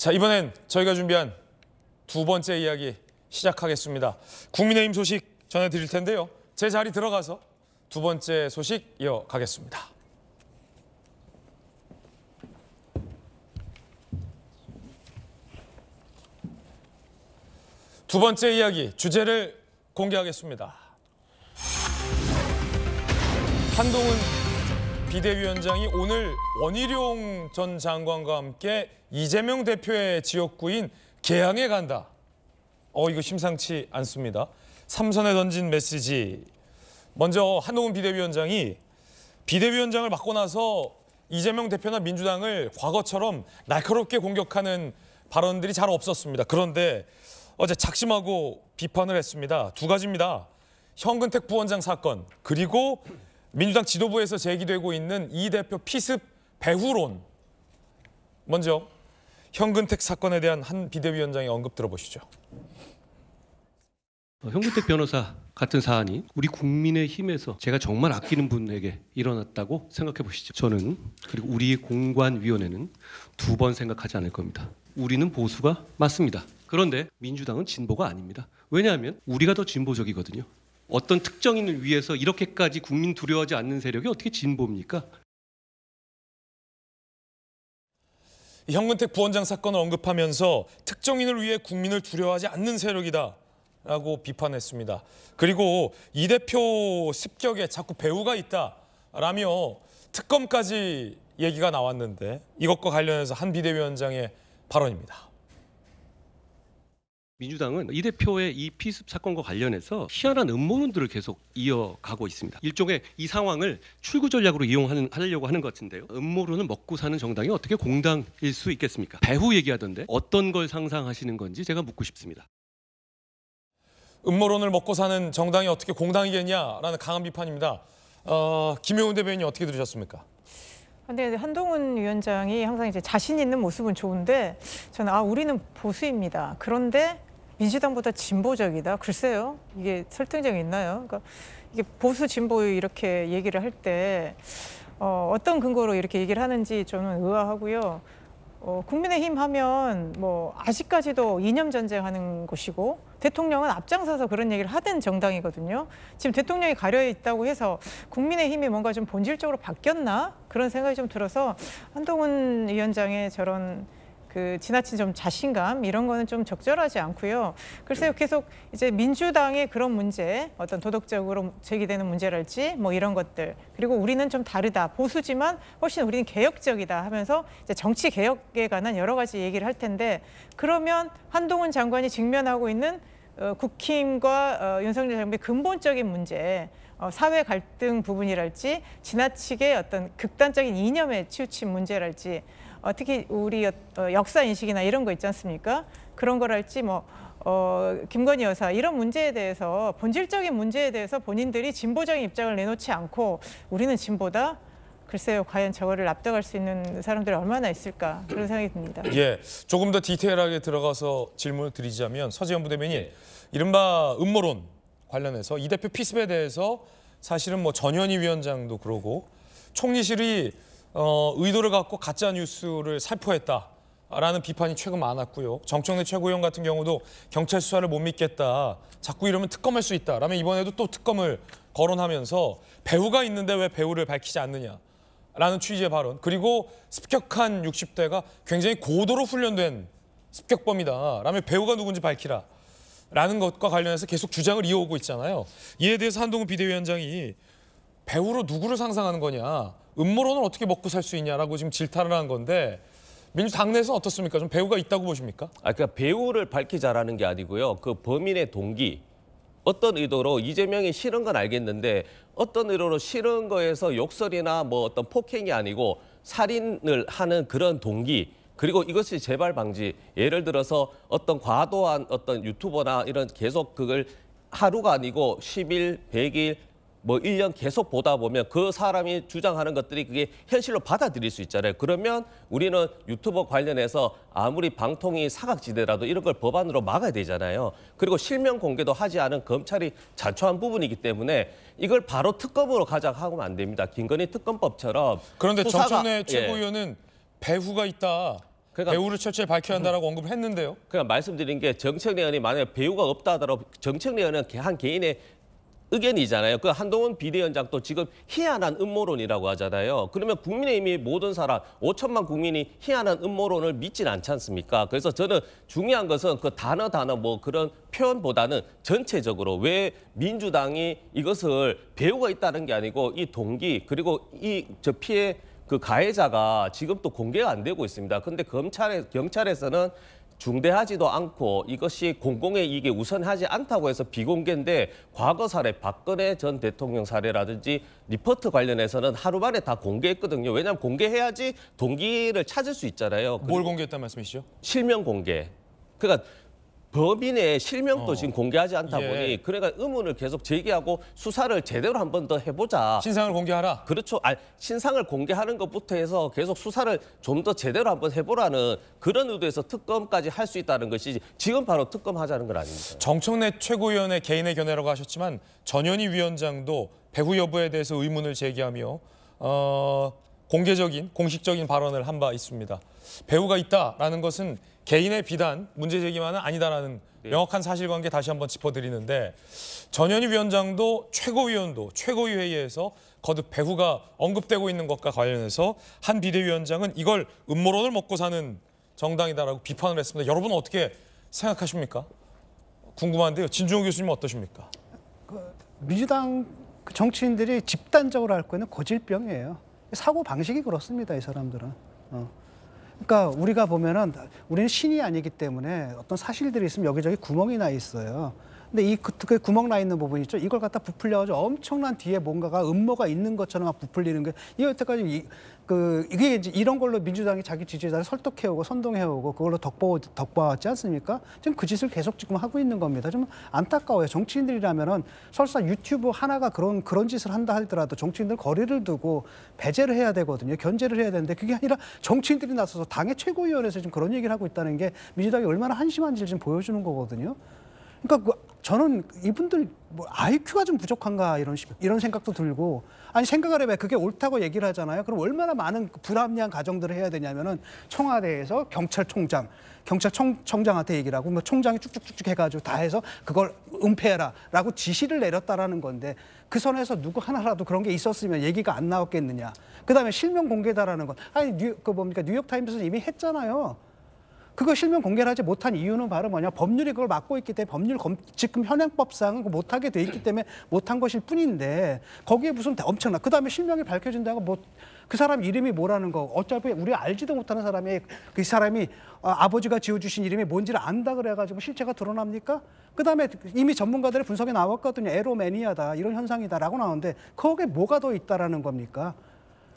자, 이번엔 저희가 준비한 두 번째 이야기 시작하겠습니다. 국민의힘 소식 전해드릴 텐데요. 제 자리 들어가서 두 번째 소식 이어가겠습니다. 두 번째 이야기 주제를 공개하겠습니다. 한동훈 비대위원장이 오늘 원희룡 전 장관과 함께 이재명 대표의 지역구인 계양에 간다. 이거 심상치 않습니다. 삼선에 던진 메시지. 먼저 한동훈 비대위원장이 비대위원장을 맡고 나서 이재명 대표나 민주당을 과거처럼 날카롭게 공격하는 발언들이 잘 없었습니다. 그런데 어제 작심하고 비판을 했습니다. 두 가지입니다. 현근택 부원장 사건, 그리고 민주당 지도부에서 제기되고 있는 이 대표 피습 배후론. 먼저 현근택 사건에 대한 한 비대위원장의 언급 들어보시죠. 현근택 변호사 같은 사안이 우리 국민의힘에서 제가 정말 아끼는 분에게 일어났다고 생각해 보시죠. 저는 그리고 우리 공관위원회는 두 번 생각하지 않을 겁니다. 우리는 보수가 맞습니다. 그런데 민주당은 진보가 아닙니다. 왜냐하면 우리가 더 진보적이거든요. 어떤 특정인을 위해서 이렇게까지 국민 두려워하지 않는 세력이 어떻게 진보입니까? 현근택 부원장 사건을 언급하면서 특정인을 위해 국민을 두려워하지 않는 세력이다라고 비판했습니다. 그리고 이 대표 습격에 자꾸 배후가 있다라며 특검까지 얘기가 나왔는데 이것과 관련해서 한 비대위원장의 발언입니다. 민주당은 이 대표의 이 피습 사건과 관련해서 희한한 음모론들을 계속 이어가고 있습니다. 일종의 이 상황을 출구 전략으로 하려고 하는 것 같은데요. 음모론을 먹고 사는 정당이 어떻게 공당일 수 있겠습니까? 배후 얘기하던데 어떤 걸 상상하시는 건지 제가 묻고 싶습니다. 음모론을 먹고 사는 정당이 어떻게 공당이겠냐라는 강한 비판입니다. 김효은 대변인이 어떻게 들으셨습니까? 근데 한동훈 위원장이 항상 이제 자신 있는 모습은 좋은데 저는 우리는 보수입니다. 그런데 민주당보다 진보적이다. 글쎄요, 이게 설득력이 있나요? 그러니까 이게 보수 진보 이렇게 얘기를 할 때 어떤 근거로 이렇게 얘기를 하는지 저는 의아하고요. 국민의힘 하면 뭐 아직까지도 이념 전쟁하는 곳이고 대통령은 앞장서서 그런 얘기를 하던 정당이거든요. 지금 대통령이 가려 있다고 해서 국민의힘이 뭔가 좀 본질적으로 바뀌었나? 그런 생각이 좀 들어서 한동훈 위원장의 저런 그 지나친 좀 자신감 이런 거는 좀 적절하지 않고요. 글쎄요, 계속 이제 민주당의 그런 문제, 어떤 도덕적으로 제기되는 문제랄지 뭐 이런 것들, 그리고 우리는 좀 다르다, 보수지만 훨씬 우리는 개혁적이다 하면서 이제 정치 개혁에 관한 여러 가지 얘기를 할 텐데, 그러면 한동훈 장관이 직면하고 있는 국힘과 윤석열 정부의 근본적인 문제, 사회 갈등 부분이랄지 지나치게 어떤 극단적인 이념에 치우친 문제랄지, 특히 우리 역사 인식이나 이런 거 있지 않습니까? 그런 거랄지 김건희 여사 이런 문제에 대해서, 본질적인 문제에 대해서 본인들이 진보적인 입장을 내놓지 않고 우리는 진보다, 글쎄요, 과연 저거를 납득할 수 있는 사람들이 얼마나 있을까, 그런 생각이 듭니다. 예, 조금 더 디테일하게 들어가서 질문을 드리자면 서지현 부대변인, 이른바 음모론 관련해서 이 대표 피습에 대해서 사실은 뭐 전현희 위원장도 그러고 총리실이 의도를 갖고 가짜 뉴스를 살포했다라는 비판이 최근 많았고요. 정청래 최고위원 같은 경우도 경찰 수사를 못 믿겠다, 자꾸 이러면 특검할 수 있다 라면 이번에도 또 특검을 거론하면서 배후가 있는데 왜 배후를 밝히지 않느냐라는 취지의 발언, 그리고 습격한 60대가 굉장히 고도로 훈련된 습격범이다 라면 배후가 누군지 밝히라 라는 것과 관련해서 계속 주장을 이어오고 있잖아요. 이에 대해서 한동훈 비대위원장이 배후로 누구를 상상하는 거냐, 음모론을 어떻게 먹고 살 수 있냐라고 지금 질타를 한 건데, 민주당 내에서 어떻습니까? 좀 배후가 있다고 보십니까? 그러니까 배후를 밝히자라는 게 아니고요. 그 범인의 동기, 어떤 의도로 이재명이 싫은 건 알겠는데 어떤 의도로 싫은 거에서 욕설이나 뭐 어떤 폭행이 아니고 살인을 하는 그런 동기, 그리고 이것이 재발 방지. 예를 들어서 어떤 과도한 어떤 유튜버나 이런 계속 그걸 하루가 아니고 10일, 100일, 뭐 1년 계속 보다 보면 그 사람이 주장하는 것들이 그게 현실로 받아들일 수 있잖아요. 그러면 우리는 유튜버 관련해서 아무리 방통위 사각지대라도 이런 걸 법안으로 막아야 되잖아요. 그리고 실명 공개도 하지 않은 검찰이 자초한 부분이기 때문에 이걸 바로 특검으로 가자고 하면 안 됩니다. 김건희 특검법처럼. 그런데 수사가, 정청래 최고위원은 배후가 있다, 그러니까 배우를 철저히 밝혀야 한다라고 언급을 했는데요. 그냥 말씀드린 게 정청래 의원이 만약에 배우가 없다 하더라도 정청래 의원은 한 개인의 의견이잖아요. 그 한동훈 비대위원장도 지금 희한한 음모론이라고 하잖아요. 그러면 국민의힘이 모든 사람 5천만 국민이 희한한 음모론을 믿진 않지 않습니까? 그래서 저는 중요한 것은 그 단어 뭐 그런 표현보다는 전체적으로 왜 민주당이 이것을 배우가 있다는 게 아니고 이 동기 그리고 이 저 피해 그 가해자가 지금 또 공개가 안 되고 있습니다. 그런데 경찰에서는 중대하지도 않고 이것이 공공의 이익에 우선하지 않다고 해서 비공개인데 과거 사례 박근혜 전 대통령 사례라든지 리포트 관련해서는 하루 만에 다 공개했거든요. 왜냐하면 공개해야지 동기를 찾을 수 있잖아요. 뭘 공개했단 말씀이시죠? 실명 공개. 그러니까 범인의 실명도 지금 공개하지 않다 예. 보니 그러니까 의문을 계속 제기하고 수사를 제대로 한 번 더 해보자. 신상을 공개하라. 그렇죠. 신상을 공개하는 것부터 해서 계속 수사를 좀 더 제대로 한번 해보라는 그런 의도에서 특검까지 할 수 있다는 것이지 지금 바로 특검하자는 건 아닙니다. 정청래 최고위원의 개인의 견해라고 하셨지만 전현희 위원장도 배후 여부에 대해서 의문을 제기하며 공개적인 공식적인 발언을 한 바 있습니다. 배후가 있다라는 것은 개인의 비단, 문제 제기만은 아니다라는 명확한 사실관계 다시 한번 짚어드리는데 전현희 위원장도 최고위원도 최고위 회의에서 거듭 배후가 언급되고 있는 것과 관련해서 한 비대위원장은 이걸 음모론을 먹고 사는 정당이다라고 비판을 했습니다. 여러분은 어떻게 생각하십니까? 궁금한데요. 진중호 교수님은 어떠십니까? 민주당 정치인들이 집단적으로 할 거는 고질병이에요. 사고 방식이 그렇습니다, 이 사람들은. 그러니까 우리가 보면은 우리는 신이 아니기 때문에 어떤 사실들이 있으면 여기저기 구멍이 나 있어요. 근데 이 그 구멍 나 있는 부분 있죠. 이걸 갖다 부풀려가지고 엄청난 뒤에 뭔가가 음모가 있는 것처럼 막 부풀리는 게 이게 여태까지 이게 이제 이런 걸로 민주당이 자기 지지자를 설득해오고 선동해오고 그걸로 덕보았지 않습니까? 지금 그 짓을 계속 지금 하고 있는 겁니다. 좀 안타까워요. 정치인들이라면은 설사 유튜브 하나가 그런 짓을 한다 하더라도 정치인들 거리를 두고 배제를 해야 되거든요. 견제를 해야 되는데 그게 아니라 정치인들이 나서서 당의 최고위원회에서 지금 그런 얘기를 하고 있다는 게 민주당이 얼마나 한심한지를 지금 보여주는 거거든요. 그러니까 저는 이분들 뭐 IQ가 좀 부족한가 이런 생각도 들고 아니 생각을 해봐요. 그게 옳다고 얘기를 하잖아요. 그럼 얼마나 많은 불합리한 가정들을 해야 되냐면은 청와대에서 경찰청장한테 얘기를 하고 뭐 총장이 쭉쭉쭉 해가지고 다 해서 그걸 은폐해라라고 지시를 내렸다라는 건데 그 선에서 누구 하나라도 그런 게 있었으면 얘기가 안 나왔겠느냐. 그다음에 실명 공개다라는 건 아니 뉴욕타임스는 이미 했잖아요. 그거 실명 공개를 하지 못한 이유는 바로 뭐냐. 법률이 그걸 막고 있기 때문에 지금 현행법상 못하게 돼 있기 때문에 못한 것일 뿐인데 거기에 무슨 엄청나. 그다음에 실명이 밝혀진다고 뭐 그 사람 이름이 뭐라는 거 어차피 우리가 알지도 못하는 사람이 그 사람이 아버지가 지어주신 이름이 뭔지를 안다 그래가지고 실체가 드러납니까? 그다음에 이미 전문가들의 분석이 나왔거든요. 에로매니아다 이런 현상이다라고 나오는데 거기에 뭐가 더 있다라는 겁니까?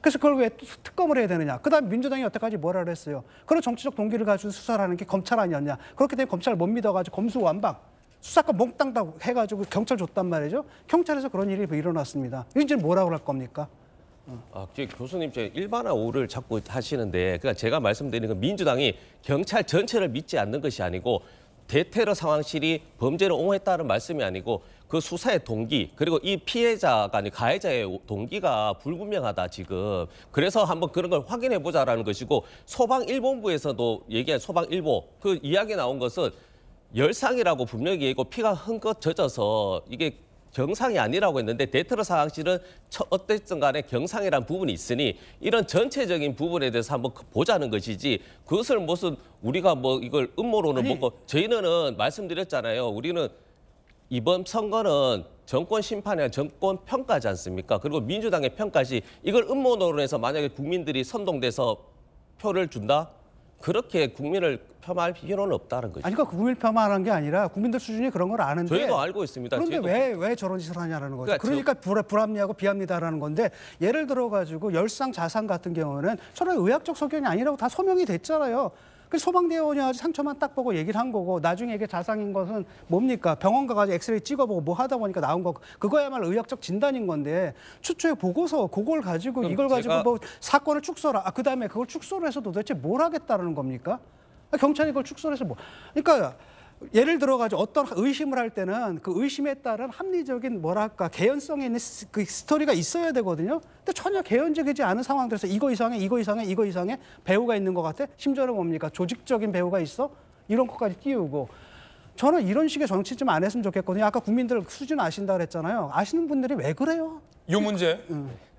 그래서 그걸 왜 특검을 해야 되느냐. 그다음에 민주당이 여태까지 뭐라 그랬어요. 그런 정치적 동기를 가지고 수사를 하는 게 검찰 아니었냐. 그렇기 때문에 검찰을 못 믿어가지고 검수완박. 수사권 몽땅 다 해가지고 경찰 줬단 말이죠. 경찰에서 그런 일이 일어났습니다. 이제 뭐라고 할 겁니까? 교수님 일반화 오를 자꾸 하시는데 그러니까 제가 말씀드리는 건 민주당이 경찰 전체를 믿지 않는 것이 아니고 대테러 상황실이 범죄를 옹호했다는 말씀이 아니고 그 수사의 동기 그리고 이 피해자가 아니 가해자의 동기가 불분명하다 지금. 그래서 한번 그런 걸 확인해 보자라는 것이고 소방일본부에서도 얘기한 소방일보 그 이야기 나온 것은 열상이라고 분명히 얘기했고 피가 흥껏 젖어서 이게 경상이 아니라고 했는데 대테러 상황실은 어쨌든 간에 경상이라는 부분이 있으니 이런 전체적인 부분에 대해서 한번 보자는 것이지 그것을 무슨 우리가 뭐 이걸 음모론을 먹고 저희는 말씀드렸잖아요. 우리는 이번 선거는 정권 심판이 아니라 정권 평가지 않습니까? 그리고 민주당의 평가시 이걸 음모론에서 만약에 국민들이 선동돼서 표를 준다? 그렇게 국민을 폄하할 필요는 없다는 거죠. 아니 그러니까 국민을 폄하하는 게 아니라 국민들 수준이 그런 걸 아는데 저희도 알고 있습니다. 그런데 왜 저런 짓을 하냐라는 거죠. 그러니까 불합리하고 비합리다라는 건데 예를 들어 가지고 열상 자산 같은 경우는 저런 의학적 소견이 아니라고 다 소명이 됐잖아요. 그래서 소방대원이 아주 상처만 딱 보고 얘기를 한 거고 나중에 이게 자상인 것은 뭡니까? 병원 가가지고 엑스레이 찍어보고 뭐 하다 보니까 나온 거고 그거야말로 의학적 진단인 건데 최초의 보고서 그걸 가지고 이걸 가지고 뭐 사건을 축소라. 그다음에 그걸 축소를 해서 도대체 뭘 하겠다는 겁니까? 경찰이 그걸 축소를 해서 뭐. 그러니까 예를 들어가지고 어떤 의심을 할 때는 그 의심에 따른 합리적인 뭐랄까 개연성이 있는 그 스토리가 있어야 되거든요. 근데 전혀 개연적이지 않은 상황들에서 이거 이상해, 이거 이상해, 이거 이상해 배우가 있는 것 같아. 심지어는 뭡니까 조직적인 배우가 있어 이런 것까지 띄우고. 저는 이런 식의 정치 좀 안 했으면 좋겠거든요. 아까 국민들 수준 아신다 그랬잖아요. 아시는 분들이 왜 그래요? 이 문제,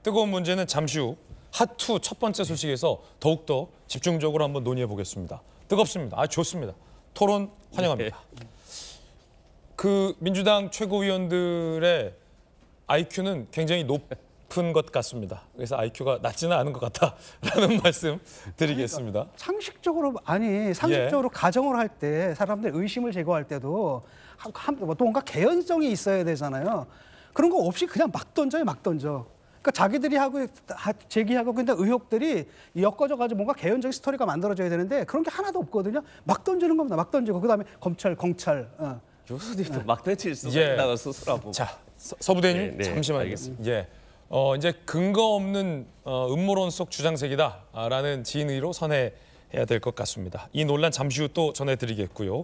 뜨거운 문제는 잠시 후 핫2 첫 번째 소식에서 더욱더 집중적으로 한번 논의해 보겠습니다. 뜨겁습니다. 아, 좋습니다. 토론 환영합니다. 그 민주당 최고위원들의 IQ는 굉장히 높은 것 같습니다. 그래서 IQ가 낮지는 않은 것 같다라는 말씀 드리겠습니다. 상식적으로 상식적으로 가정을 할 때 사람들 의심을 제거할 때도 뭔가 개연성이 있어야 되잖아요. 그런 거 없이 그냥 막 던져요, 막 던져. 그러니까 자기들이 제기하고 근데 의혹들이 엮어져 가지고 뭔가 개연적인 스토리가 만들어져야 되는데 그런 게 하나도 없거든요. 막 던지는 겁니다. 막 던지고 그다음에 검찰, 공찰. 교수님도 막 던질 수가 예. 있다고 스스로 하고. 자, 서부대님 네, 잠시만요. 알겠습니다. 예, 이제 근거 없는 음모론 속 주장색이다라는 진의로 선회해야 될 것 같습니다. 이 논란 잠시 후 또 전해드리겠고요.